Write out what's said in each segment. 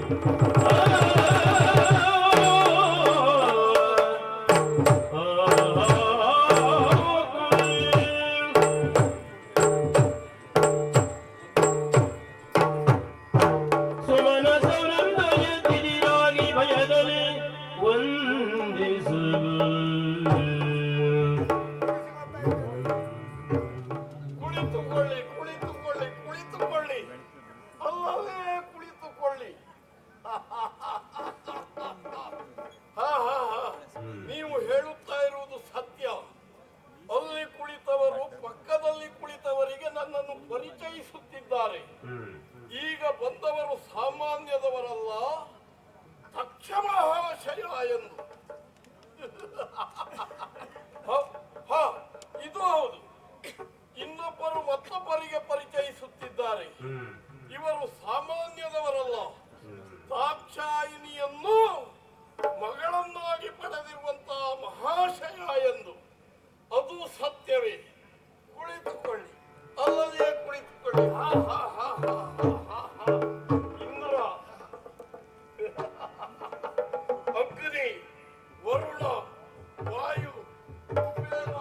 ಕುಳಿತುಕೊಳ್ಳಿ ಕುಳಿತುಕೊಳ್ಳಿ ಕುಳಿತುಕೊಳ್ಳಿ, ಅಲ್ಲವೇ ಕುಳಿತುಕೊಳ್ಳಿ. ನೀವು ಹೇಳುತ್ತಾ ಇರುವುದು ಸತ್ಯ. ಅಲ್ಲಿ ಕುಳಿತವರು ಪಕ್ಕದಲ್ಲಿ ಕುಳಿತವರಿಗೆ ನನ್ನನ್ನು ಪರಿಚಯಿಸುತ್ತಿದ್ದಾರೆ. ಈಗ ಬಂದವರು ಸಾಮಾನ್ಯದವರಲ್ಲ, ದಕ್ಷ ಮಹಾಶಯ ಎಂದು. ಇದು ಹೌದು. ಇನ್ನೊಬ್ಬರು ಮತ್ತೊಬ್ಬರಿಗೆ ಪರಿಚಯಿಸುತ್ತಿದ್ದಾರೆ. ಇವರು ಸಾಮಾನ್ಯದವರಲ್ಲ, ದಾಕ್ಷಾಯಿನಿಯನ್ನು ಮಗಳನ್ನಾಗಿ ಪಡೆದಿರುವಂತಹ ಮಹಾಶಯ ಎಂದು. ಅದು ಸತ್ಯವೇ. ಕುಳಿತುಕೊಳ್ಳಿ, ಅಲ್ಲದೆ ಕುಳಿತುಕೊಳ್ಳಿ. ಇಂದ್ರ, ಅಗ್ನಿ, ವರುಣ, ವಾಯು, ಕುಬೇರ,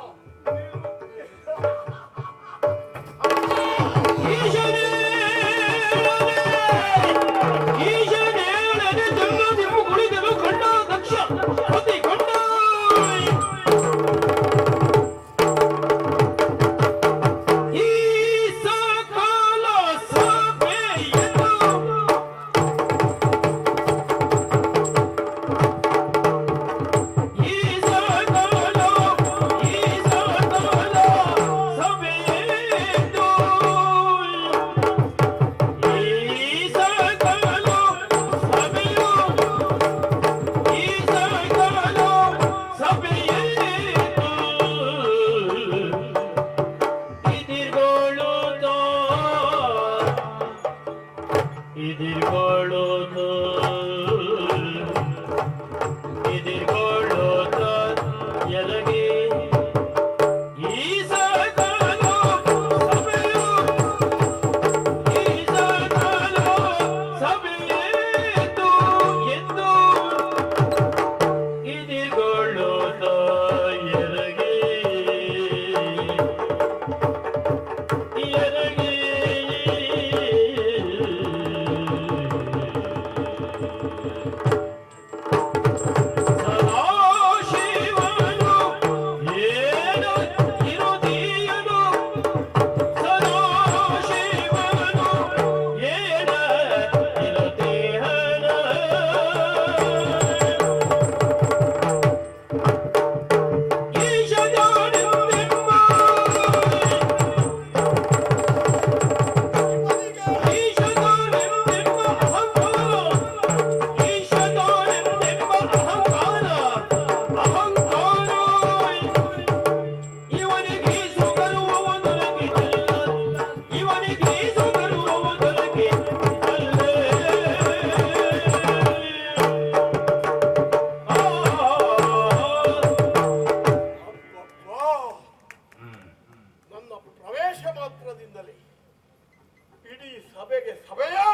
ಇಡೀ ಸಭೆಗೆ ಸಭೆಯೇ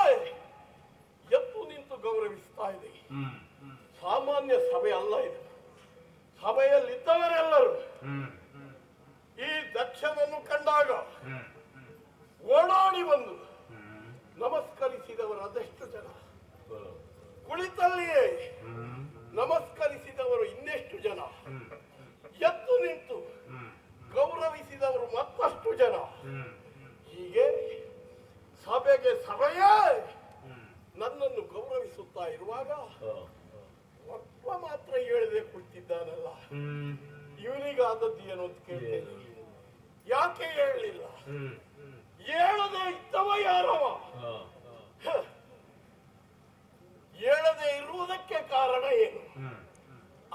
ಎದ್ದು ನಿಂತು ಗೌರವಿಸ್ತಾ ಇದೆ. ಸಾಮಾನ್ಯ ಸಭೆ ಅಲ್ಲ ಇದು. ಸಭೆಯಲ್ಲಿದ್ದವರೆಲ್ಲರೂ ಈ ದಕ್ಷನನ್ನು ಕಂಡಾಗ ಓಡಾಡಿ ಬಂದು ನಮಸ್ಕರಿಸಿದವರು ಅದೆಷ್ಟು ಜನ, ಕುಳಿತಲ್ಲಿಯೇ ನಮಸ್ಕರಿಸಿದವರು ಇನ್ನೆಷ್ಟು ಜನ, ಎದ್ದು ನಿಂತು ಗೌರವಿಸಿದವರು ಮತ್ತಷ್ಟು ಜನ. ಹೀಗೆ ಸಭೆಗೆ ಸಭೆಯೇ ನನ್ನನ್ನು ಗೌರವಿಸುತ್ತಾ ಇರುವಾಗ ಒಬ್ಬ ಮಾತ್ರ ಹೇಳದೆ ಕುಳಿತಿದ್ದಾನಲ್ಲ, ಇವನಿಗಾದದ್ದು ಏನು ಅಂತ ಕೇಳ್ತೇನೆ. ಯಾಕೆ ಹೇಳಲಿಲ್ಲ? ಹೇಳದೆ ಇದ್ದವ ಯಾರವ? ಹೇಳದೆ ಇರುವುದಕ್ಕೆ ಕಾರಣ ಏನು?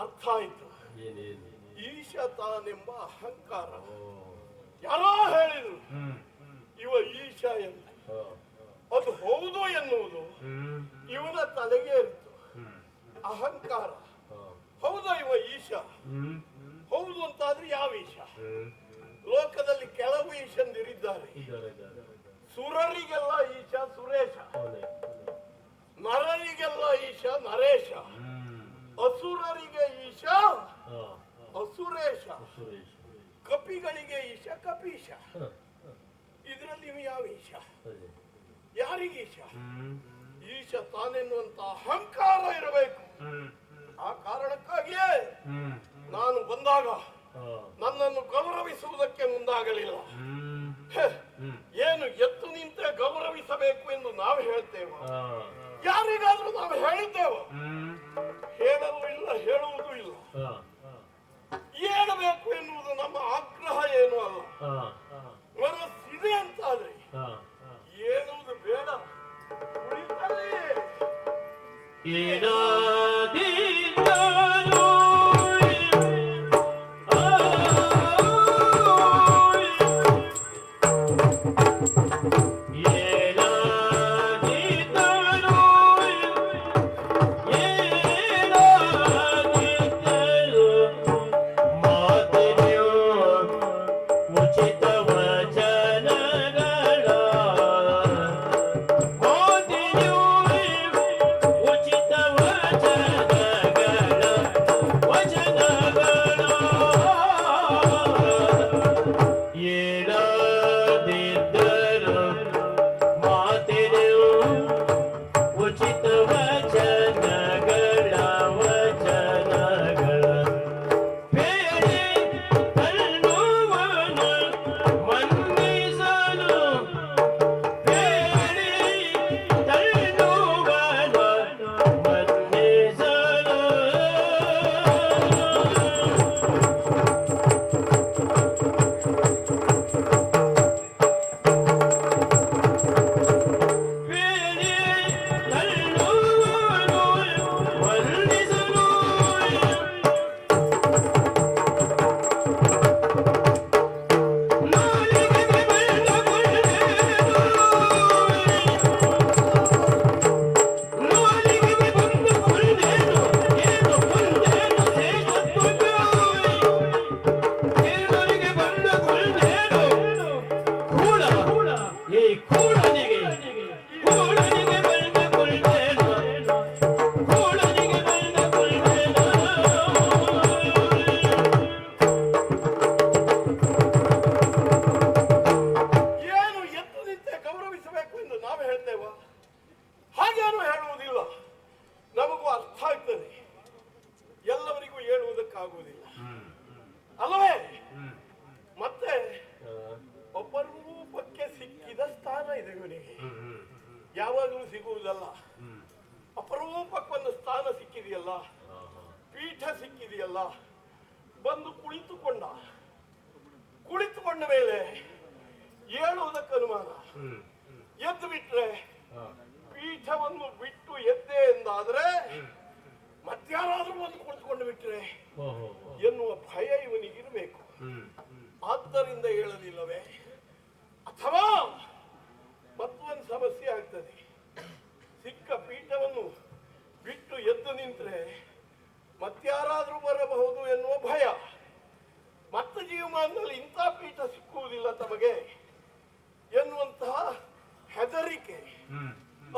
ಅರ್ಥ ಆಯ್ತು. ಈಶ ತಾನೆಂಬ ಅಹಂಕಾರ. ಯಾರೋ ಹೇಳಿದ್ರು ಇವ ಈಶ ಎಂದು. ಅದು ಹೌದು ಎನ್ನುವುದು ಇವನ ತಲೆಗೆ ಇತ್ತು. ಅಹಂಕಾರ. ಹೌದಾ ಇವ ಈಶ? ಹೌದು ಅಂತಾದ್ರೆ ಯಾವ ಈಶ? ಲೋಕದಲ್ಲಿ ಕೆಲವು ಈಶಂದಿರಿದ್ದಾರೆ. ಸುರರಿಗೆಲ್ಲ ಈಶ ಸುರೇಶ, ನರರಿಗೆಲ್ಲ ಪರಮೇಶ, ಅಸುರರಿಗೆ ಈಶ ಅಸುರೇಶ, ಕಪಿಗಳಿಗೆ ಈಶ ಕಪೀಶ. ಇದರಲ್ಲಿ ನೀವು ಯಾವ ಈಶ? ಯಾರಿಗೆ ಈಶ? ಈಶ ತಾನೆನ್ನುವಂತ ಅಹಂಕಾರ ಇರಬೇಕು. ಆ ಕಾರಣಕ್ಕಾಗಿಯೇ ನಾನು ಬಂದಾಗ ನನ್ನನ್ನು ಗೌರವಿಸುವುದಕ್ಕೆ ಮುಂದಾಗಲಿಲ್ಲ. ಏನು ಎದ್ದು ನಿಂತೆ ಗೌರವಿಸಬೇಕು ಎಂದು ನಾವು ಹೇಳ್ತೇವೆ? ಯಾರಿಗಾದ್ರೂ ನಾವು ಹೇಳಿದ್ದೇವೆ? ಹೇಳಲು ಇಲ್ಲ, ಹೇಳುವುದೂ ಇಲ್ಲ. ಹೇಳಬೇಕು ಎನ್ನುವುದು ನಮ್ಮ ಆಗ್ರಹ ಏನೂ ಅಲ್ಲ. ಮನಸ್ಸಿದೆ ಅಂತಾದ್ರೆ ಹೇಳುವುದು ಬೇಡ. ಅಲ್ಲವೇ? ಮತ್ತೆ ಅಪರೂಪಕ್ಕೆ ಸಿಕ್ಕಿದ ಸ್ಥಾನ ಇದೆ ಇವನಿಗೆ. ಯಾವಾಗಲೂ ಸಿಗುವುದಲ್ಲ. ಅಪರೂಪಕ್ಕೊಂದು ಸ್ಥಾನ ಸಿಕ್ಕಿದೆಯಲ್ಲ, ಪೀಠ ಸಿಕ್ಕಿದೆಯಲ್ಲ. ಬಂದು ಕುಳಿತುಕೊಂಡ ಮೇಲೆ ಏಳುವುದಕ್ಕೆ ಅನುಮಾನ. ಎದ್ದು ಬಿಟ್ರೆ ಪೀಠವನ್ನು ಬಿಟ್ಟು ಎದ್ದೆ ಎಂದಾದ್ರೆ ಮಧ್ಯಾಹ್ನಾದ್ರೂ ಬಂದು ಕುಳಿತುಕೊಂಡು ಬಿಟ್ರೆ ಎನ್ನುವ ಭಯ ಇವನಿಗಿರಬೇಕು. ಆದ್ದರಿಂದ ಹೇಳಲಿಲ್ಲವೇ? ಅಥವಾ ಮತ್ತೊಂದು ಸಮಸ್ಯೆ ಆಗ್ತದೆ. ಸಿಕ್ಕ ಪೀಠವನ್ನು ಬಿಟ್ಟು ಎದ್ದು ನಿಂತ್ರೆ ಮತ್ಯಾರಾದ್ರೂ ಬರಬಹುದು ಎನ್ನುವ ಭಯ. ಮತ್ತೆ ಜೀವಮಾನದಲ್ಲಿ ಇಂಥ ಪೀಠ ಸಿಕ್ಕುವುದಿಲ್ಲ ತಮಗೆ ಎನ್ನುವಂತಹ ಹೆದರಿಕೆ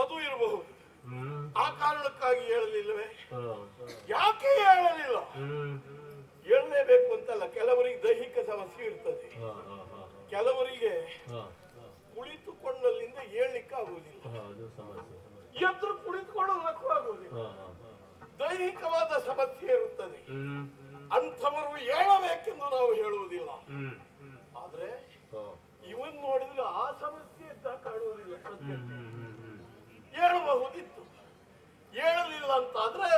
ಅದು ಇರಬಹುದು. ಆ ಕಾರಣಕ್ಕಾಗಿ ಹೇಳಲಿಲ್ಲವೇ? ಯಾಕೆ ಹೇಳಲಿಲ್ಲ? ಹೇಳಲೇಬೇಕು ಅಂತಲ್ಲ. ಕೆಲವರಿಗೆ ದೈಹಿಕ ಸಮಸ್ಯೆ ಇರ್ತದೆ, ಕೆಲವರಿಗೆ ಕುಳಿತುಕೊಂಡಲ್ಲಿಂದ ಹೇಳಲಿಕ್ಕೆ ಆಗುವುದಿಲ್ಲ, ಎದ್ರು ಕುಳಿತುಕೊಳ್ಳೋದಕ್ಕೂ ಆಗುವುದಿಲ್ಲ. ದೈಹಿಕವಾದ ಸಮಸ್ಯೆ ಇರುತ್ತದೆ. ಅಂಥವರು ಹೇಳಬೇಕೆಂದು ನಾವು ಹೇಳುವುದಿಲ್ಲ. ಆದ್ರೆ ಇವನ್ ನೋಡಿದ್ರೆ ಆ ಸಮಸ್ಯೆ ಅಂತ ಕಾಣುವುದಿಲ್ಲ. ಹೇಳಬಹುದಿತ್ತು, ಹೇಳಲಿಲ್ಲ ಅಂತಾದ್ರೆ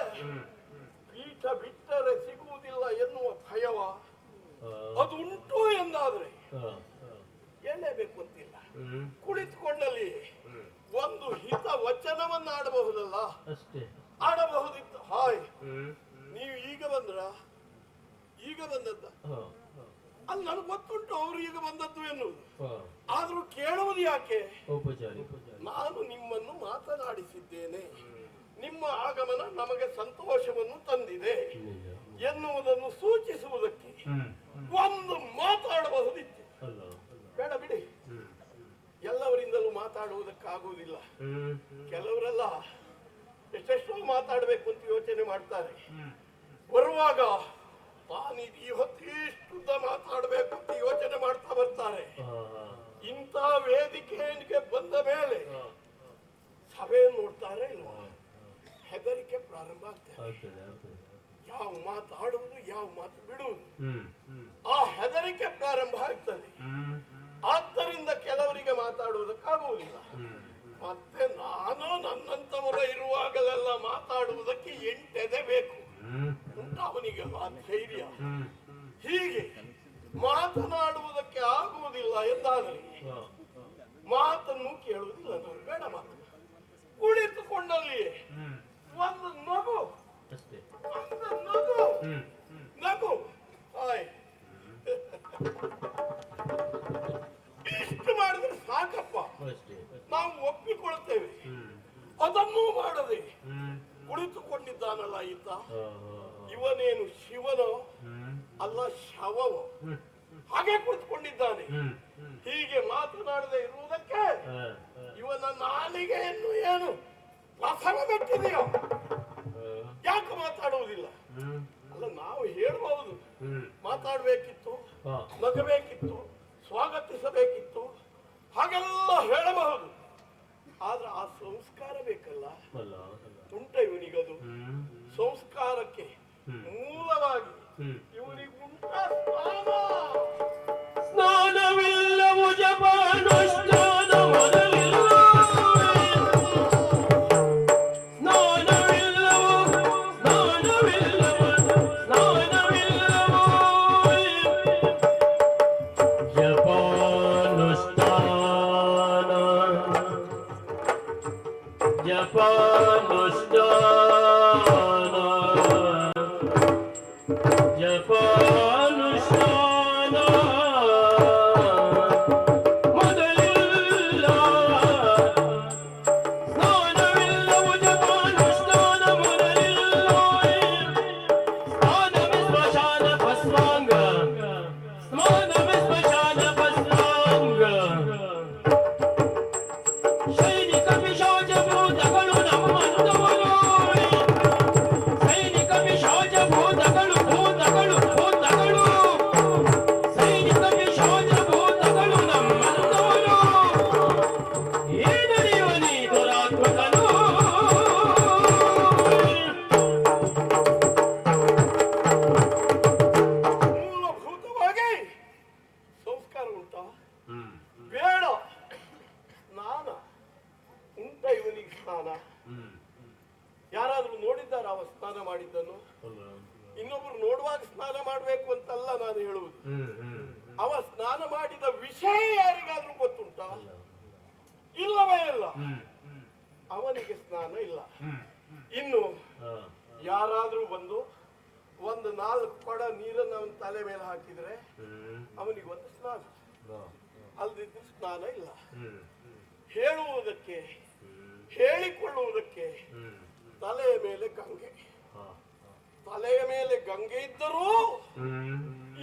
ಪೀಠ ಬಿಟ್ಟರೆ ಸಿಗುವುದಿಲ್ಲ ಎನ್ನುವ ಭಯವ ಅದು ಉಂಟು ಎಂದಾದ್ರೆ ಹೇಳಲೇಬೇಕು ಅಂತಿಲ್ಲ. ಕುಳಿತುಕೊಂಡಲ್ಲಿ ಒಂದು ಹಿತ ವಚನವನ್ನು ಆಡಬಹುದಲ್ಲ, ಆಡಬಹುದಿತ್ತು. ಹಾಯ್, ನೀವು ಈಗ ಬಂದ್ರ? ಈಗ ಬಂದದ್ದ? ಅಲ್ಲಿ ನನಗೆ ಗೊತ್ತುಂಟು ಅವರು ಈಗ ಬಂದದ್ದು ಎನ್ನುವುದು. ಆದ್ರೂ ಕೇಳುವುದು ಯಾಕೆ? ನಾನು ನಿಮ್ಮನ್ನು ಮಾತನಾಡಿಸಿದ್ದೇನೆ, ನಿಮ್ಮ ಆಗಮನ ನಮಗೆ ಸಂತೋಷವನ್ನು ತಂದಿದೆ ಎನ್ನುವುದನ್ನು ಸೂಚಿಸುವುದಕ್ಕೆ ಒಂದು ಮಾತಾಡಬಹುದಿತ್ತು. ಬೇಡ ಬಿಡಿ, ಎಲ್ಲವರಿಂದಲೂ ಮಾತಾಡುವುದಕ್ಕಾಗುವುದಿಲ್ಲ. ಕೆಲವರೆಲ್ಲ ಎಷ್ಟೆಷ್ಟೋ ಮಾತಾಡಬೇಕು ಅಂತ ಯೋಚನೆ ಮಾಡ್ತಾರೆ. ಬರುವಾಗ ತಾನಿದು ಇವತ್ತಿಷ್ಟುದ್ದ ಮಾತಾಡಬೇಕು ಅಂತ ಯೋಚನೆ ಮಾಡ್ತಾ ಬರ್ತಾರೆ. ಇಂಥ ವೇದಿಕೆಗೆ ಬಂದ ಮೇಲೆ ಸಭೆ ನೋಡ್ತಾರೆ ಇಲ್ವಾ, ಹೆದರಿಕೆ ಪ್ರಾರಂಭ ಆಗ್ತದೆ. ಯಾವ ಮಾತಾಡುವುದು ಯಾವ ಮಾತು ಬಿಡುವುದು, ಆ ಹೆದರಿಕೆ ಪ್ರಾರಂಭ ಆಗ್ತದೆ. ಆದ್ದರಿಂದ ಕೆಲವರಿಗೆ ಮಾತಾಡುವುದಕ್ಕಾಗುವುದಿಲ್ಲ. ಮತ್ತೆ ನಾನು ನನ್ನಂತವರ ಇರುವಾಗಲೆಲ್ಲ ಮಾತಾಡುವುದಕ್ಕೆ 8 ಎದೆ ಬೇಕು ಉಂಟ ಅವನಿಗೆ ಆ ಧೈರ್ಯ. ಹೀಗೆ ಮಾತನಾಡುವುದಕ್ಕೆ ಆಗುವುದಿಲ್ಲ ಎಂದಾದರೆ ಮಾತನ್ನು ಕೇಳುವುದಿಲ್ಲ. ನಾನು ಬೇಡ ಮಾತು, ಕುಳಿತುಕೊಂಡಲ್ಲಿಯೇ ಒಂದು ನಗು, ಒಂದು ನಗು, ನಗು ಆಯ್ ಇಷ್ಟು ಮಾಡಿದ್ರೆ ಸಾಕಪ್ಪ, ನಾವು ಒಪ್ಪಿಕೊಳ್ತೇವೆ. ಅದನ್ನೂ ಮಾಡದೆ ಕುಳಿತುಕೊಂಡಿದ್ದಾನಲ್ಲ ಈತ, ಇವನೇನು ಶಿವನೋ ಅಲ್ಲ ಶವವೋ, ಹಾಗೆ ಕುಳಿತುಕೊಂಡಿದ್ದಾನೆ. ಹೀಗೆ ಮಾತನಾಡದೆ ಇರುವುದಕ್ಕೆ ಇವನ ನಾಲಿಗೆಯನ್ನು ಏನು ರಸವಗಟ್ಟಿದೆಯೋ, ಯಾಕೆ ಮಾತಾಡುವುದಿಲ್ಲ? ಅಲ್ಲ, ನಾವು ಹೇಳಬಹುದು, ಮಾತಾಡಬೇಕಿತ್ತು, ನಗಬೇಕಿತ್ತು, ಸ್ವಾಗತಿಸಬೇಕಿತ್ತು, ಹಾಗೆಲ್ಲ ಹೇಳಬಹುದು. ಆದ್ರೆ ಆ ಸಂಸ್ಕಾರ ಬೇಕಲ್ಲ, ಉಂಟ ಇವನಿಗದು. ಸಂಸ್ಕಾರಕ್ಕೆ ಮೂಲವಾಗಿ ಇವನಿಗುಂಟ ಸ್ನಾನವಿಲ್ಲವು ಜಪಾನುಷ್ಠಾನ ಮೊದಲಿಲ್ಲ, ಸ್ನಾನವಿಲ್ಲವು ಸ್ನಾನವಿಲ್ಲವು ಸ್ನಾನವಿಲ್ಲವು ಜಪಾನುಷ್ಠಾನ ಜಪಾನುಷ್ಠಾನ ಜಪಾನುಷ್ಠಾನ ಮೊದಲಿಲ್ಲ, ಸ್ನಾನವಿಲ್ಲವು ಜಪಾನುಷ್ಠಾನ ಮೊದಲಿಲ್ಲ, ಸ್ನಾನವಿ ಸ್ಮಶಾನ ಭಸ್ಮಾಂಗ, ಸ್ನಾನವಿ ಸ್ಮಶಾನ ಭಸ್ಮಾಂಗ, ಸೈನಿಕ ಪಿಶಾಚ ಭೂತಗಳು ನಮ್ಮಂತವರು, ಸೈನಿಕ ಪಿಶಾಚ ಭೂತಗಳು ಭೂತಗಳು ಭೂತಗಳು, ಸೈನಿಕ ಪಿಶಾಚ ಭೂತಗಳು ನಮ್ಮಂತವರು, ಏನರಿಯುವನಿ ದುರಾತ್ಮಕನು. ಮೂಲಭೂತವಾಗಿ ಸಂಸ್ಕಾರ ಉಂಟಾ? ಬೇಡ. ಸ್ನಾನ ಉಂಟ ಇವನಿಗೆ? ಸ್ನಾನ ಯಾರಾದ್ರೂ ನೋಡಿದ್ದಾರ ಅವ ಸ್ನಾನ ಮಾಡಿದ್ದನ್ನು? ಇನ್ನೊಬ್ರು ನೋಡುವಾಗ ಸ್ನಾನ ಮಾಡಬೇಕು ಅಂತಲ್ಲ ನಾನು ಹೇಳುವುದು. ಅವ ಸ್ನಾನ ಮಾಡಿದ ವಿಷಯ ಯಾರಿಗಾದ್ರೂ ಗೊತ್ತುಂಟ? ಇಲ್ಲವೇ ಇಲ್ಲ. ಅವನಿಗೆ ಸ್ನಾನ ಇಲ್ಲ. ಇನ್ನು ಯಾರಾದ್ರೂ ಬಂದು ಒಂದು 4 ಕೊಡ ನೀರನ್ನು ಅವನ ತಲೆ ಮೇಲೆ ಹಾಕಿದ್ರೆ ಅವನಿಗೆ ಒಂದು ಸ್ನಾನ, ಅಲ್ದಿದ್ದು ಸ್ನಾನ ಇಲ್ಲ. ಹೇಳುವುದಕ್ಕೆ ಹೇಳಿಕೊಳ್ಳುವುದಕ್ಕೆ ತಲೆಯ ಮೇಲೆ ಗಂಗೆ, ತಲೆಯ ಮೇಲೆ ಗಂಗೆ ಇದ್ದರೂ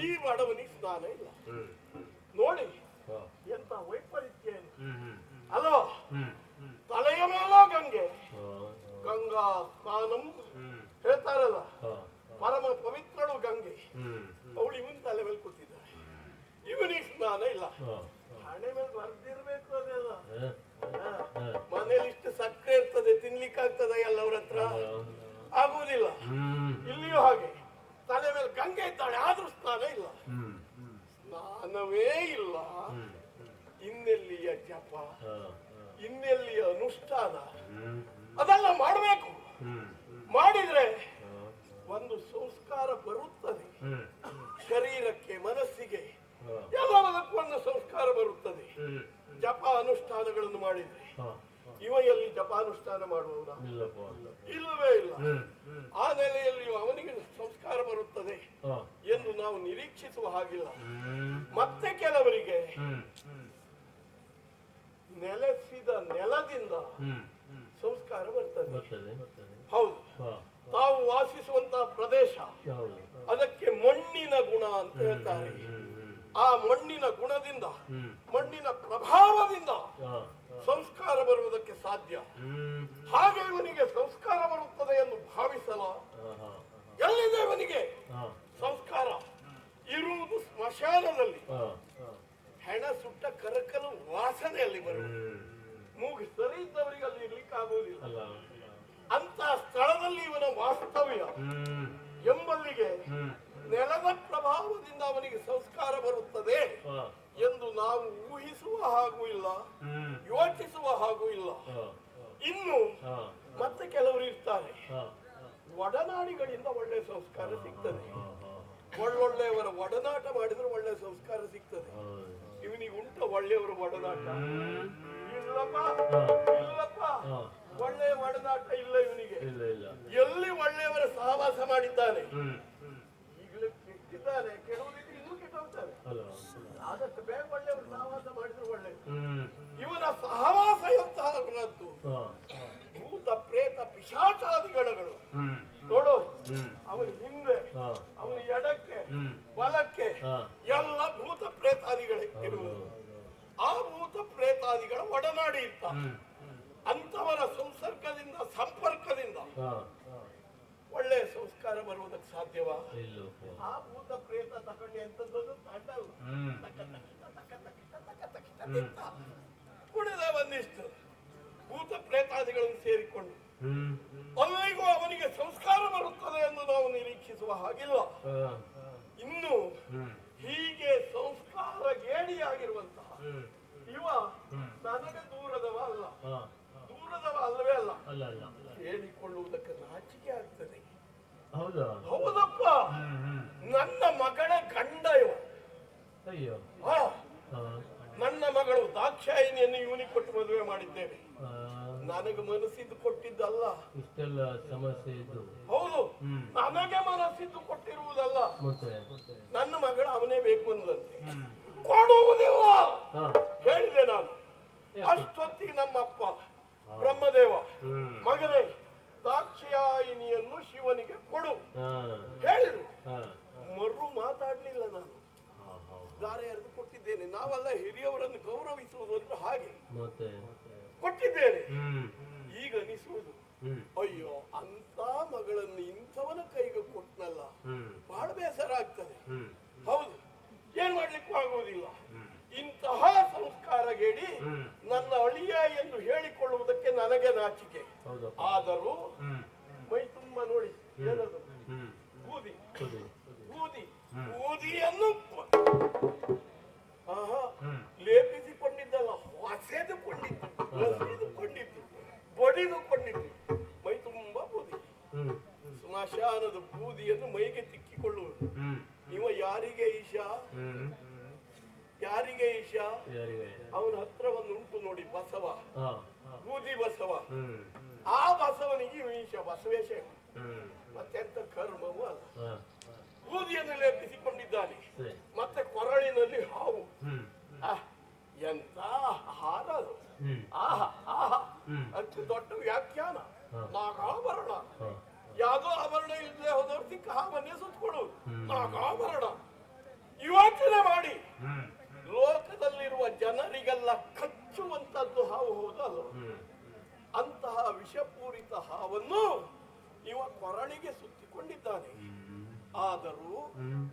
ಈ ಬಡವನಿಗೆ ಸ್ನಾನ ಇಲ್ಲ. ನೋಡಿ ಎಂತ ವೈಪರೀತ್ಯ ಅಲ್ವಾ? ತಲೆಯ ಮೇಲೆ ಗಂಗೆ, ಗಂಗಾ ಸ್ನಾನಂ ಹೇಳ್ತಾರಲ್ಲ, ಪರಮ ಪವಿತ್ರಳು ಗಂಗೆ, ಅವಳು ಇವನ್ ತಲೆ ಮೇಲೆ ಕೂತಿದ್ದಾರೆ, ಇವನಿಗೆ ಸ್ನಾನ ಇಲ್ಲ. ಹಣೆ ಮೇಲೆ ಬರ್ದಿರ್ಬೇಕು ಅದೆಲ್ಲ. ಮನೇಲಿ ಇಷ್ಟು ಸಕ್ಕರೆ ಇರ್ತದೆ, ತಿನ್ಲಿಕ್ಕಾಗ್ತದೆ ಎಲ್ಲವ್ರ ಹತ್ರ? ಆಗುವುದಿಲ್ಲ. ಇಲ್ಲಿಯೂ ಹಾಗೆ ತಲೆ ಮೇಲೆ ಗಂಗೆ ಇದ್ದಾಳೆ, ಆದ್ರೂ ಸ್ನಾನ ಇಲ್ಲ. ಸ್ನಾನವೇ ಇಲ್ಲ. ಇನ್ನೆಲ್ಲಿಯ ಜಪ, ಇನ್ನೆಲ್ಲಿಯ ಅನುಷ್ಠಾನ? ಅದೆಲ್ಲ ಮಾಡಬೇಕು. ಮಾಡಿದ್ರೆ ಒಂದು ಸಂಸ್ಕಾರ ಬರುತ್ತದೆ, ಶರೀರಕ್ಕೆ ಮನಸ್ಸಿಗೆ ಎಲ್ಲದಕ್ಕೂ ಒಂದು ಸಂಸ್ಕಾರ ಬರುತ್ತದೆ. ಜಪ ಅನುಷ್ಠಾನಗಳನ್ನು ಮಾಡಿದ್ರೆ ಇವ ಎಲ್ಲಿ ಜಪಾನುಷ್ಠಾನ ಮಾಡುವವನ? ಇಲ್ಲವೇ ಇಲ್ಲ. ಆ ನೆಲೆಯಲ್ಲಿ ಅವನಿಗೆ ಸಂಸ್ಕಾರ ಬರುತ್ತದೆ ಎಂದು ನಾವು ನಿರೀಕ್ಷಿಸುವ ಹಾಗಿಲ್ಲ. ಮತ್ತೆ ಕೆಲವರಿಗೆ ನೆಲೆಸಿದ ನೆಲದಿಂದ ಸಂಸ್ಕಾರ ಬರ್ತದೆ. ಹೌದು, ತಾವು ವಾಸಿಸುವಂತಹ ಪ್ರದೇಶ, ಅದಕ್ಕೆ ಮಣ್ಣಿನ ಗುಣ ಅಂತ ಹೇಳ್ತಾರೆ. ಆ ಮಣ್ಣಿನ ಗುಣದಿಂದ, ಮಣ್ಣಿನ ಪ್ರಭಾವದಿಂದ ಸಂಸ್ಕಾರ ಬರುವುದಕ್ಕೆ ಸಾಧ್ಯ. ಹಾಗೆ ಇವನಿಗೆ ಸಂಸ್ಕಾರ ಬರುತ್ತದೆ ಹ್ಮ್ ಎಂಬಲ್ಲಿಗೆ ನೆಲದ ಪ್ರಭಾವದಿಂದ ಅವನಿಗೆ ಸಂಸ್ಕಾರ ಬರುತ್ತದೆ ಹಾ ಎಂದು ನಾವು ಊಹಿಸುವ ಹಾಗೂ ಇಲ್ಲ, ಹ್ಮ್ ಯೋಚಿಸುವ ಹಾಗೂ ಇಲ್ಲ. ಹಾ ಇನ್ನು ಹಾ ಮತ್ತೆ ಕೆಲವರು ಇರ್ತಾರೆ, ಹಾ ಒಡನಾಡಿಗಳಿಂದ ಒಳ್ಳೆ ಸಂಸ್ಕಾರ ಸಿಗ್ತದೆ, ಹಾ ಒಳ್ಳೊಳ್ಳೆಯವರ ಒಡನಾಟ ಮಾಡಿದ್ರೆ ಒಳ್ಳೆ ಸಂಸ್ಕಾರ ಸಿಗ್ತದೆ. ಹೌದು. ಇವನಿಗೆ ಉಂಟ ಒಳ್ಳೆಯವರ ಒಡನಾಟ? ಇಲ್ಲಪ್ಪ, ಇಲ್ಲಪ್ಪ, ಹಾ ಒಳ್ಳೆಯ ಒಡನಾಟ ಇಲ್ಲ ಇವನಿಗೆ. ಇಲ್ಲ ಇಲ್ಲ ಎಲ್ಲಿ ಒಳ್ಳೆಯವರ ಸಹವಾಸ ಮಾಡಿದ್ದಾನೆ, ಹ್ಮ್ ಈಗಲೇ ಕೆಟ್ಟಿದ್ದಾನೆ, ಕೆಡುವುದಿದ್ರೆ ಇನ್ನೂ ಕೆಟ್ಟು ಹೋಗ್ತಾನೆ. ಅಲ್ಲ ಆದಷ್ಟು ಬೇಗ ಒಳ್ಳೆಯವರು ಸಹವಾಸ ಮಾಡಿದ್ರೆ ಒಳ್ಳೆ. ಹ್ಮ್ ಇವನ ಸಹವಾಸ ಎಂತಹದ್ದು? ಹಾ ಭೂತ ಪ್ರೇತ ಪಿಶಾಚಾದಿಗಣಗಳು ಹ್ಮ್ ನೋಡು, ಹ್ಮ್ ಅವನ ಹಿಂದೆ, ಹಾ ಅವನ ಎಡಕ್ಕೆ, ಹ್ಮ್ ಬಲಕ್ಕೆ ಹಾ ಎಲ್ಲ ಭೂತ ಪ್ರೇತಾದಿಗಳೇ ಇರುವುದು. ಆ ಭೂತ ಪ್ರೇತಾದಿಗಳ ಒಡನಾಡಿ ಇರ್ತ. ಹ್ಮ್ ಅಂತವರ ಸಂಸರ್ಗದಿಂದ, ಸಂಪರ್ಕದಿಂದ ಹಾ ಒಳ್ಳೆಯ ಸಂಸ್ಕಾರ ಬರುವುದಕ್ಕೆ ಸಾಧ್ಯವಾ? ಇಲ್ಲಪ್ಪ. ಆ ಭೂತ ಪ್ರೇತ ತಗೊಂಡು ಎಂತದ್ದು ತಂಡ ಹ್ಮ್ ಕುಡಿದ ಒಂದಿಷ್ಟು ಭೂತ ಪ್ರೇತಾದಿಗಳನ್ನು ಸೇರಿಕೊಂಡು ಹ್ಮ್ ಅಲ್ಲಿಗೂ ಅವನಿಗೆ ಸಂಸ್ಕಾರ ಬರುತ್ತದೆ ಎಂದು ನಾವು ನಿರೀಕ್ಷಿಸುವ ಹಾಗಿಲ್ಲ. ಹಾ ಇನ್ನು ಹ್ಮ್ ಹೀಗೆ ಸಂಸ್ಕಾರ ಗೇಡಿಯಾಗಿರುವಂತಹ ಹ್ಮ್ ಇವ ಹ್ಮ್ ನನಗೆ ದೂರದವ ಅಲ್ಲ, ಹಾ ದೂರದವ ಅಲ್ಲವೇ ಅಲ್ಲ. ಅಲ್ಲ ಅಲ್ಲ ಹೇಳಿಕೊಳ್ಳುವುದಕ್ಕೆ ನಾಚಿಕೆ ಆಗ್ತದೆ. ಹೌದಾ? ಹೌದಪ್ಪ, ಹ್ಮ್ ಹ್ಮ್ ನನ್ನ ಮಗಳ ಗಂಡ ಇವ. ಅಯ್ಯೋ ಹಾ, ಹಾ ನನ್ನ ಮಗಳು ದಾಕ್ಷಾಯಿನಿಯನ್ನು ಇವನಿಗೆ ಕೊಟ್ಟು ಮದುವೆ ಮಾಡಿದ್ದೇವೆ. ಹಾ ನನಗೆ ಮನಸ್ಸಿದ್ದು ಕೊಟ್ಟಿದ್ದಲ್ಲ. ಇಷ್ಟೆಲ್ಲ ಸಮಸ್ಯೆ ಇದ್ದು ಹೌದು, ಹ್ಮ್ ನನಗೆ ಮನಸ್ಸಿದ್ದು ಕೊಟ್ಟಿರುವುದಲ್ಲ. ಮತ್ತೆ ನನ್ನ ಮಗಳು ಅವನೇ ಬೇಕು ಅಂದಂತೆ ಹ್ಮ್ ಕೊಡುವುದಿಲ್ಲ ಹಾ ಹೇಳಿದೆ ನಾನು. ಅಷ್ಟೊತ್ತಿಗೆ ನಮ್ಮಪ್ಪ ಬ್ರಹ್ಮದೇವ, ಹ್ಮ್ ಮಗನೇ ದಾಕ್ಷಾಯಿನಿಯನ್ನು ಶಿವನಿಗೆ ಕೊಡು ಹಾ ಹೇಳಿದ್ರು. ಹಾ ಮರು ಮಾತಾಡ್ಲಿಲ್ಲ ನಾನು, ಹಾ ಹಾ ದಾರೆ ಎರೆದು ಕೊಟ್ಟಿದ್ದೇನೆ. ನಾವೆಲ್ಲ ಹಿರಿಯವರನ್ನು ಗೌರವಿಸುವುದು ಅಂದ್ರೆ ಹಾಗೆ ಮತ್ತೆ ಕೊಟ್ಟಿದ್ದೇನೆ. ಹ್ಮ್ ಈಗ ಅನಿಸುವುದು, ಹ್ಮ್ ಅಯ್ಯೋ ಅಂತ ಮಗಳನ್ನು ಇಂಥವನ ಕೈಗೆ ಕೊಟ್ಟನಲ್ಲ, ಹ್ಮ್ ಬಹಳ ಬೇಸರ ಆಗ್ತದೆ. ಹ್ಮ್ ಹೌದು, ಏನ್ ಮಾಡ್ಲಿಕ್ಕೂ ಆಗುವುದಿಲ್ಲ. ಹ್ಮ್ ಇಂತಹ ಸಂಸ್ಕಾರಗೇಡಿ ಹ್ಮ್ ನನ್ನ ಅಳಿಯ ಎಂದು ಹೇಳಿಕೊಳ್ಳುವುದಕ್ಕೆ ನನಗೆ ನಾಚಿಕೆ. ಹೌದಪ್ಪ. ಆದರೂ ಹ್ಮ್ ಮೈ ತುಂಬ ನೋಡಿ ಏನದು ಹ್ಮ್ ಬೂದಿ, ಹೌದು. ಬೂದಿ, ಹ್ಮ್. ಬೂದಿಯನ್ನು ಆಹಾ ಹ್ಮ್ ಲೇಪಿಸಿಕೊಂಡಿದ್ದಲ್ಲ, ಹೊಸೆದುಕೊಂಡಿದ್ದು, ಹೊಸೆದುಕೊಂಡಿದ್ದು, ಬಡಿದುಕೊಂಡಿದ್ದು, ಮೈ ತುಂಬ ಬೂದಿ. ಹ್ಮ್ ಸ್ಮಶಾನದ ಬೂದಿಯನ್ನು ಮೈಗೆ ತಿಕ್ಕಿಕೊಳ್ಳುವುದು. ಹ್ಮ್ ಇವ ಯಾರಿಗೆ ಈಶಾ? ಹ್ಮ್ ಯಾರಿಗೆ ಈಶಾ? ಯಾರಿಗೆ? ಅವನ ಹತ್ರ ಒಂದು ಉಂಟು ನೋಡಿ ಬಸವ, ಹಾ ಬೂದಿ ಬಸವ. ಹ್ಮ್ ಆ ಬಸವನಿಗೆ ಇವ ಈಶ, ಬಸವೇಶ. ಹ್ಮ್ ಮತ್ತೆಂತ ಕರ್ಮವೂ ಅಲ್ಲ. ಹಾ ಬೂದಿಯನ್ನು ಲೇಪಿಸಿಕೊಂಡಿದ್ದಾನೆ. ಸರಿ. ಮತ್ತೆ ಕೊರಳಿನಲ್ಲಿ ಹಾವು. ಹ್ಮ್ ಎಂತ ಹಾರ ಅದು! ಹ್ಮ್ ಆಹಾ ಆಹಾ ಹ್ಮ್ ಅಂತ ದೊಡ್ಡ ವ್ಯಾಖ್ಯಾನ. ಹಾ. ನಾಗಾಭರಣ, ಹಾ ಯಾವುದೋ ಆಭರಣ ಇಲ್ಲದೆ ಹೋದವ್ರು ಸಿಕ್ಕ ಹಾವನ್ನೇ ಸುತ್ತಕೊಳ್ಳು. ಹ್ಮ್. ನಾಗಾಭರಣ ಯೋಚನೆ ಮಾಡಿ, ಹ್ಮ್ ಲೋಕದಲ್ಲಿರುವ ಜನರಿಗೆಲ್ಲ ಕಚ್ಚುವಂತದ್ದು ಹಾವು ಹೌದಲ್ಲ, ಹ್ಮ್ ಅಂತಹ ವಿಷಪೂರಿತ ಹಾವನ್ನು ಇವ ಕೊರಳಿಗೆ ಸುತ್ತಿಕೊಂಡಿದ್ದಾನೆ. ಆದರೂ ಹ್ಮ್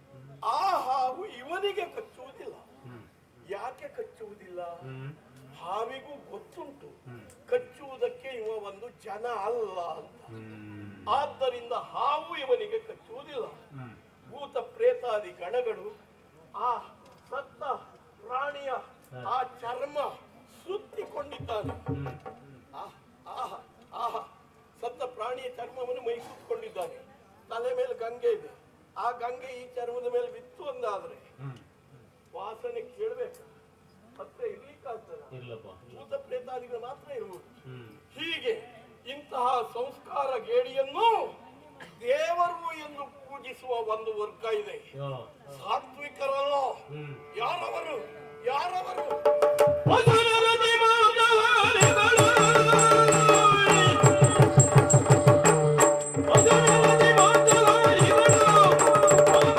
ಆ ಹಾವು ಇವನಿಗೆ ಕಚ್ಚುವುದಿಲ್ಲ. ಹ್ಮ್ ಯಾಕೆ ಕಚ್ಚುವುದಿಲ್ಲ? ಹ್ಮ್ ಹಾವಿಗೂ ಗೊತ್ತುಂಟು ಹ್ಮ್ ಕಚ್ಚುವುದಕ್ಕೆ ಇವ ಒಂದು ಜನ ಅಲ್ಲ ಅಂತ. ಹ್ಮ್ ಆದ್ದರಿಂದ ಹಾವು ಇವನಿಗೆ ಕಚ್ಚುವುದಿಲ್ಲ. ಹ್ಮ್ ಭೂತ ಪ್ರೇತಾದಿ ಗಣಗಳು ಆ ಸತ್ತ ಪ್ರಾಣಿಯ ಆ ಚರ್ಮ ಸುತ್ತಿಕೊಂಡಿದ್ದಾನೆ. ಹ್ಮ್ ಆಹ್, ಆಹ್, ಆಹ್. ಸತ್ತ ಪ್ರಾಣಿಯ ಚರ್ಮವನ್ನು ಮೈ ಸುತ್ತಿಕೊಂಡಿದ್ದಾನೆ. ತಲೆ ಮೇಲೆ ಗಂಗೆ ಇದೆ. ಆ ಗಂಗೆ ಈ ಚರ್ಮದ ಮೇಲೆ ಬಿತ್ತು ಅಂದಾದ್ರೆ ಹ್ಮ್ ವಾಸನೆ ಕೇಳಬೇಕು, ಮತ್ತೆ ಇರ್ಲಿಕ್ಕಾಗ್ತದ? ಇಲ್ಲಪ್ಪ. ಭೂತ ಪ್ರೇತಾದಿಗಳು ಮಾತ್ರ ಇರುವುದು. ಹ್ಮ್ ಹೀಗೆ ಇಂತಹ ಸಂಸ್ಕಾರ ಗೇಡಿಯನ್ನು ದೇವರು ಎಂದು ಪೂಜಿಸುವ ಒಂದು ವರ್ಗ ಇದೆ. ಯಾ ಸಾತ್ವಿಕರಲ್ಲ. ಹ್ಮ್ ಯಾರವರು? ಯಾರವರು? ವಸುರವತಿ ಮಾತವಾರಿಗಳು ವಸುರವತಿ ಮಾತವಾರಿಗಳು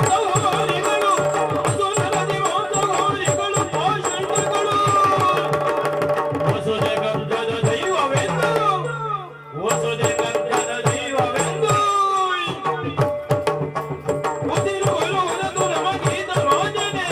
ಮಾತವಾರಿಗಳು ವಸುರವತಿ ಮಾತವಾರಿಗಳು ಪಾಷಂಡಗಳು ವಸುದೆ ಗಂಧದ ದೈವವೆಂದು ವಸುದೆ ಗಂಧದ ದೈವವೆಂದು ಉಸಿರುಗಳು ನಮಗೀತ ರಾಜನೇ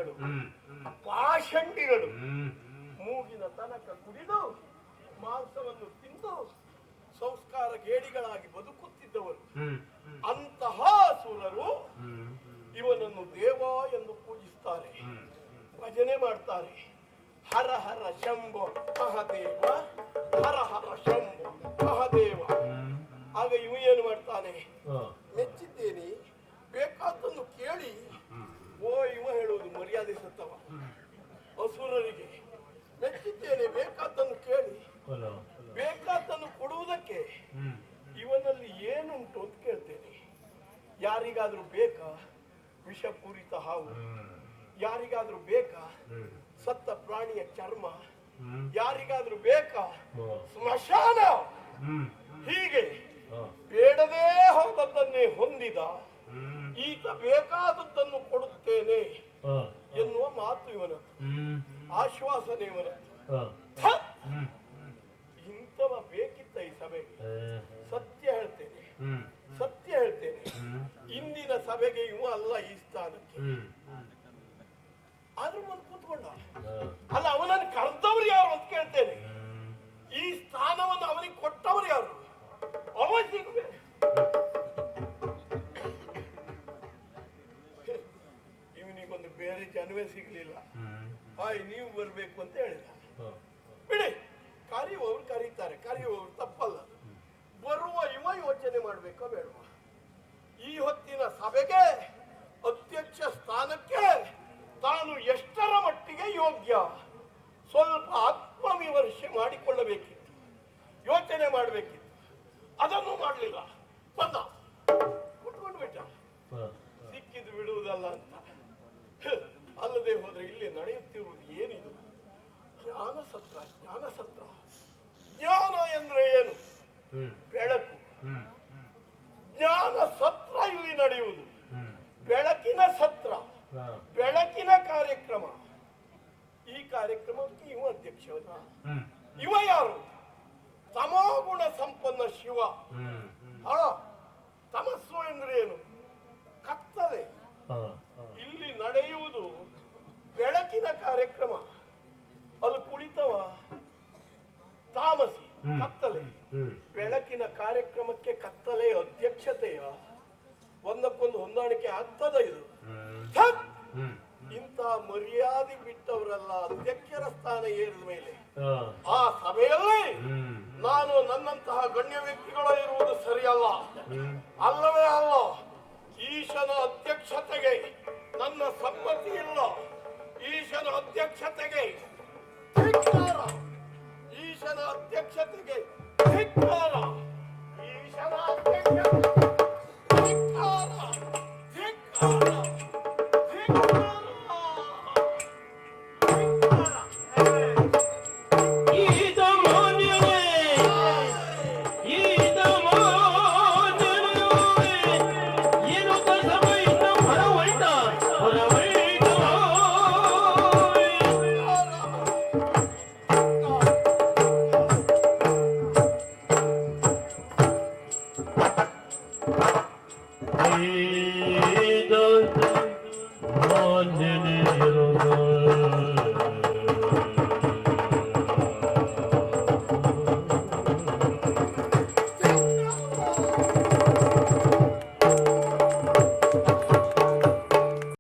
ಪಿಶಾಚಿಗಳು, ಪಾಷಂಡಿಗಳು ಮೂಗಿನ ತನಕ ಕುಡಿದು ಮಾಂಸವನ್ನು ತಿಂದು ಸಂಸ್ಕಾರ ಗೇಡಿಗಳಾಗಿ ಬದುಕುತ್ತಿದ್ದವರು. ಅಂತಹ ಅಸುರರು ಇವನನ್ನು ದೇವ ಎಂದು ಪೂಜಿಸ್ತಾರೆ, ಭಜನೆ ಮಾಡ್ತಾರೆ. ಹರ ಹರ ಶಂಭೋ ಮಹದೇವ, ಹರ ಹರ ಶಂಭೋ ಮಹದೇವ. ಆಗ ಇವ ಏನು ಮಾಡ್ತಾನೆ, ಮೆಚ್ಚಿದ್ದೇನೆ ಬೇಕಾದನ್ನು ಕೇಳಿ. ಓ ಇವ ಹೇಳುವುದು ಮರ್ಯಾದೆ ಸತ್ತವ. ಅಸುರರಿಗೆ ಮೆಚ್ಚಿದ್ದೇನೆ ಬೇಕಾದನ್ನು ಕೇಳಿ, ಬೇಕಾದನ್ನು ಕೊಡುವುದಕ್ಕೆ ಇವನಲ್ಲಿ ಏನುಂಟು ಅಂತ ಕೇಳ್ತೇನೆ. ಯಾರಿಗಾದ್ರೂ ಬೇಕಾ ವಿಷಪೂರಿತ ಹಾವು? ಯಾರಿಗಾದ್ರೂ ಬೇಕಾ ಸತ್ತ ಪ್ರಾಣಿಯ ಚರ್ಮ? ಯಾರಿಗಾದ್ರೂ ಬೇಕಾ ಸ್ಮಶಾನ? ಹೀಗೆ ಬೇಡದೇ ಹೋದದ್ದನ್ನೇ ಹೊಂದಿದ ಈತ ಬೇಕಾದದ್ದನ್ನು ಕೊಡುತ್ತೇನೆ ಎನ್ನುವ ಮಾತು ಇವನದ್ದು, ಆಶ್ವಾಸನೆ ಇವನದ್ದು. ಇಂಥವ ಬೇಕಿತ್ತ ಈ ಸಭೆಗೆ? ಸತ್ಯ ಹೇಳ್ತೇನೆ, ಸತ್ಯ ಹೇಳ್ತೇನೆ, ಇಂದಿನ ಸಭೆಗೆ ಇವ ಅಲ್ಲ ಈ ಸ್ಥಾನಕ್ಕೆ. ಆದ್ರೂ ಒಂದು ಕೂತ್ಕೊಂಡ ಅಲ್ಲ, ಅವನನ್ನು ಕರೆದವರು ಯಾರು ಅಂತ ಕೇಳ್ತೇನೆ. ಈ ಸ್ಥಾನವನ್ನು ಅವನಿಗೆ ಕೊಟ್ಟವರು ಯಾರು? ಅವ ಸಿಗ್ಬೇಕು. ಇವನಿಗೊಂದು ಬೇರೆ ಜನವೇ ಸಿಗ್ಲಿಲ್ಲ. ಹಾಯ್ ನೀವು ಬರ್ಬೇಕು ಅಂತ ಹೇಳಿದ. ಬಿಡಿ, ಕರೆಯುವವರು ಕರೀತಾರೆ, ಕರೆಯುವವರು ತಪ್ಪಲ್ಲ. ಬರುವ ಇವ ಯೋಚನೆ ಮಾಡ್ಬೇಕೋ ಬೇಡವಾ? ಈ ಹೊತ್ತಿನ ಸಭೆಗೆ ಅಧ್ಯಕ್ಷ ಸ್ಥಾನಕ್ಕೆ ತಾನು ಎಷ್ಟರ ಮಟ್ಟಿಗೆ ಯೋಗ್ಯ? ಸ್ವಲ್ಪ ಆತ್ಮವಿಮರ್ಶೆ ಮಾಡಿಕೊಳ್ಳಬೇಕಿತ್ತು, ಯೋಚನೆ ಮಾಡಬೇಕಿತ್ತು. ಅದನ್ನು ಮಾಡಲಿಲ್ಲ, ಬಂದ ಕುಟ್ಕೊಂಡು ಬಿಟ್ಟ. ಸಿಕ್ಕಿದ್ದು ಬಿಡುವುದಲ್ಲ ಅಂತ. ಅಲ್ಲದೆ ಹೋದ್ರೆ ಇಲ್ಲಿ ನಡೆಯುತ್ತಿರುವುದು ಏನಿದು? ಜ್ಞಾನ ಸತ್ರ, ಜ್ಞಾನ ಸತ್ರ. ಜ್ಞಾನ ಎಂದ್ರೆ ಏನು? ಬೆಳಕು. ಜ್ಞಾನ ಸತ್ರ ಇಲ್ಲಿ ನಡೆಯುವುದು, ಬೆಳಕಿನ ಸತ್ರ, ಬೆಳಕಿನ ಕಾರ್ಯಕ್ರಮ. ಈ ಕಾರ್ಯಕ್ರಮಕ್ಕೆ ಇವ ಅಧ್ಯಕ್ಷವನ. ಇವ ಯಾರು? ತಮೋಗುಣ ಸಂಪನ್ನ ಶಿವ. ತಮಸ್ಸು ಎಂದ್ರೆ ಏನು? ಕತ್ತಲೆ. ಇಲ್ಲಿ ನಡೆಯುವುದು ಬೆಳಕಿನ ಕಾರ್ಯಕ್ರಮ. ಅಲ್ಲಿ ಕುಳಿತವ ತಾಮಸಿ, ಕತ್ತಲೆ. ಬೆಳಕಿನ ಕಾರ್ಯಕ್ರಮಕ್ಕೆ ಕತ್ತಲೆ ಅಧ್ಯಕ್ಷತೆಯ? ಒಂದಕ್ಕೊಂದು ಹೊಂದಾಣಿಕೆ ಆಗ್ತದ ಇದು? ಇಂಥ ಮರ್ಯಾದೆ ಬಿಟ್ಟವರೆಲ್ಲ ಅಧ್ಯಕ್ಷರ ಸ್ಥಾನ ಏರಿದ ಮೇಲೆ ಆ ಸಭೆಯಲ್ಲಿ ನಾನು ನನ್ನಂತಹ ಗಣ್ಯ ವ್ಯಕ್ತಿಗಳು ಇರುವುದು ಸರಿಯಲ್ಲ, ಅಲ್ಲವೇ ಅಲ್ಲ. ಈಶನ ಅಧ್ಯಕ್ಷತೆಗೆ ನನ್ನ ಸಮ್ಮತಿ ಇಲ್ಲ. ಈಶನ ಅಧ್ಯಕ್ಷತೆಗೆ ಧಿಕ್ಕಾರ, ಈಶನ ಅಧ್ಯಕ್ಷತೆಗೆ ಧಿಕ್ಕಾರ.